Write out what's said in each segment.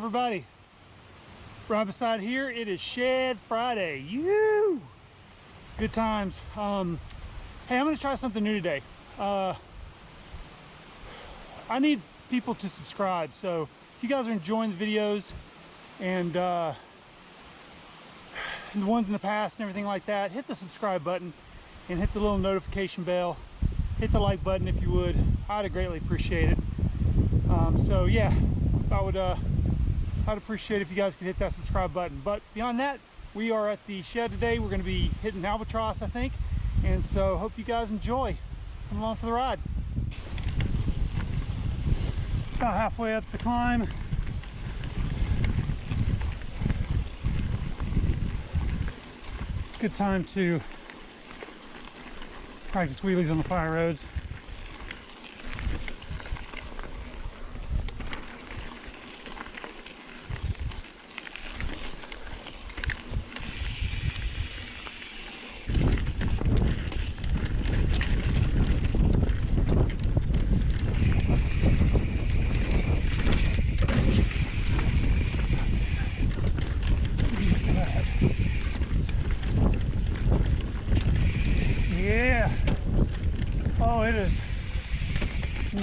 everybody. Right beside here, it is Shed Friday. You good times. Hey, I'm gonna try something new today. I need people to subscribe, so if you guys are enjoying the videos and the ones in the past and everything like that, hit the subscribe button and hit the little notification bell. Hit the like button if you would. I'd greatly appreciate it. So yeah, I'd appreciate if you guys could hit that subscribe button. But beyond that, we are at the shed today. We're going to be hitting albatross, I think, and so hope you guys enjoy. Come along for the ride. About halfway up the climb. Good time to practice wheelies on the fire roads. Yeah. Oh, it is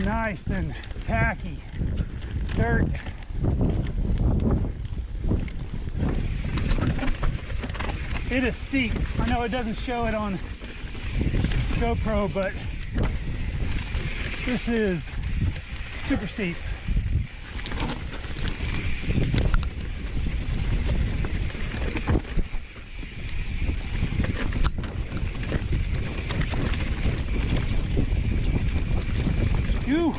nice and tacky dirt. It is steep. I know it doesn't show it on GoPro, but this is super steep. Phew.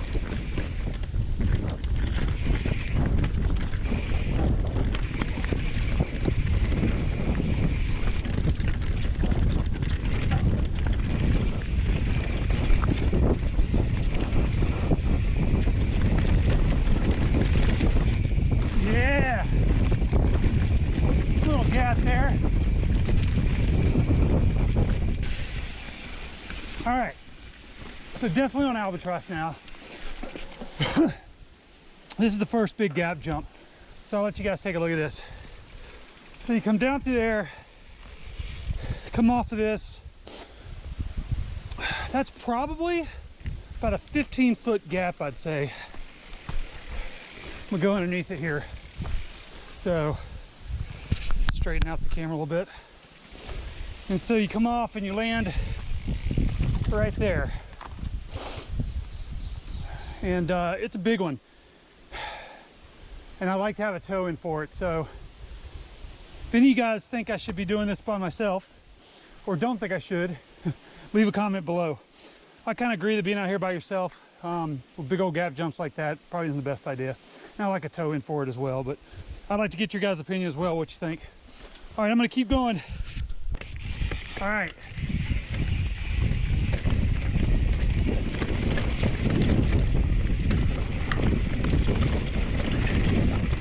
Yeah, little gap there. All right, so definitely on albatross now. This is the first big gap jump, so I'll let you guys take a look at this. So you come down through there, come off of this. That's probably about a 15-foot gap, I'd say. We'll go underneath it here. So straighten out the camera a little bit. And so you come off and you land right there. And it's a big one. And I like to have a toe in for it. So if any of you guys think I should be doing this by myself or don't think I should, leave a comment below. I kind of agree that being out here by yourself with big old gap jumps like that probably isn't the best idea. And I like a toe in for it as well, but I'd like to get your guys' opinion as well, what you think. All right, I'm gonna keep going. All right.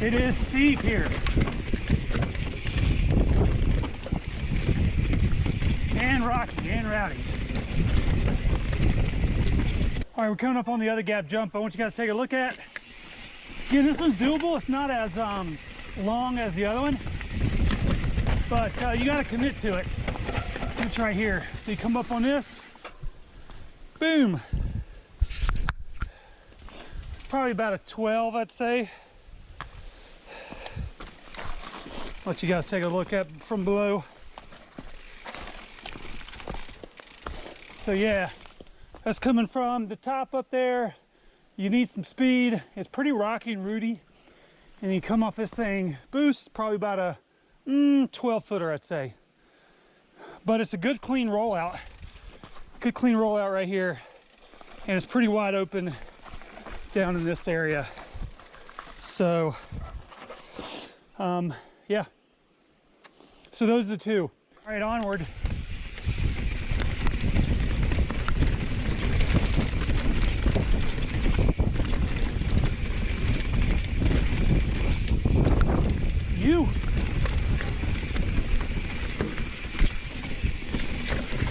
It is steep here. And rocky and rowdy. All right, we're coming up on the other gap jump. I want you guys to take a look at. Again, this one's doable. It's not as long as the other one, but you got to commit to it. It's right here. So you come up on this, boom. It's probably about a 12, I'd say. Let you guys take a look at from below. So yeah, that's coming from the top up there. You need some speed. It's pretty rocky and rooty. And you come off this thing, boost, probably about a 12 footer, I'd say. But it's a good clean rollout. Good clean rollout right here. And it's pretty wide open down in this area. So, yeah. So those are the two. All right, onward.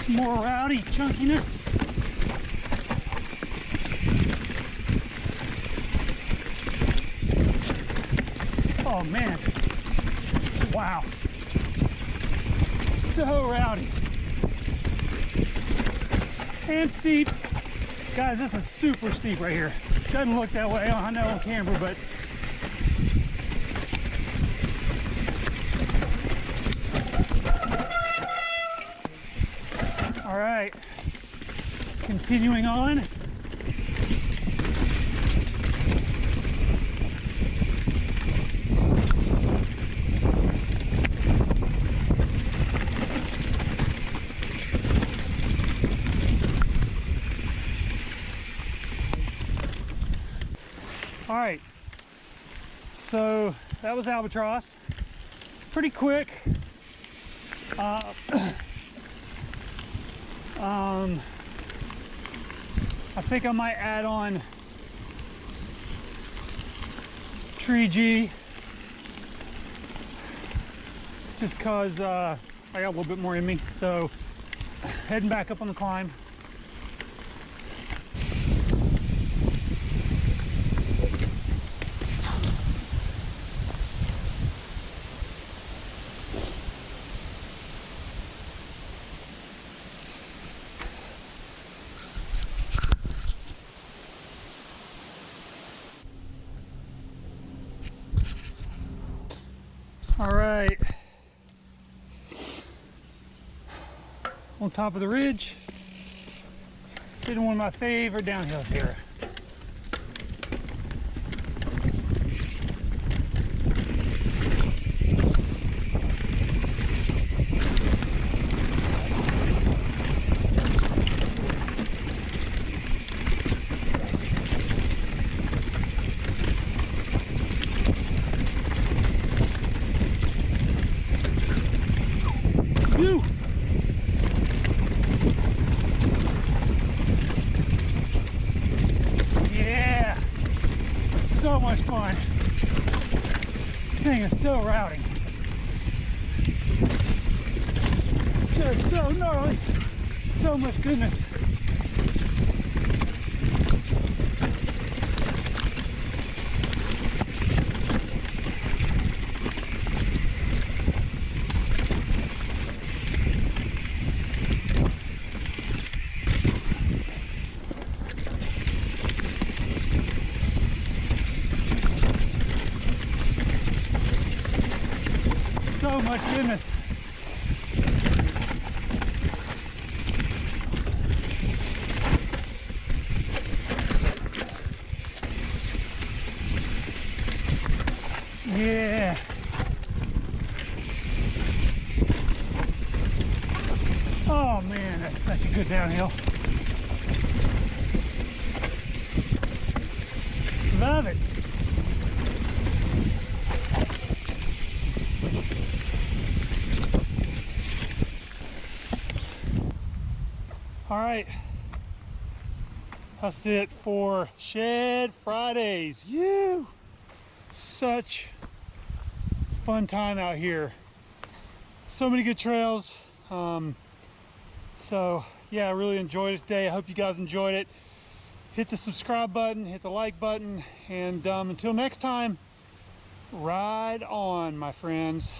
Some more rowdy chunkiness. man. Wow. So rowdy. And steep. Guys, this is super steep right here. Doesn't look that way, I know on camera, but all right, continuing on. All right, so that was Albatross. Pretty quick. I think I might add on Tree G, just cause I got a little bit more in me. So heading back up on the climb. All right, on top of the ridge, hitting one of my favorite downhills here. Whew. Yeah, so much fun. This thing is so rowdy. Just so gnarly. So much goodness. So much goodness. Yeah. Oh man, that's such a good downhill. Love it. All right, that's it for Shed Fridays. You, such fun time out here. So many good trails. So yeah, I really enjoyed it today. I hope you guys enjoyed it. Hit the subscribe button, hit the like button, and until next time, ride on, my friends.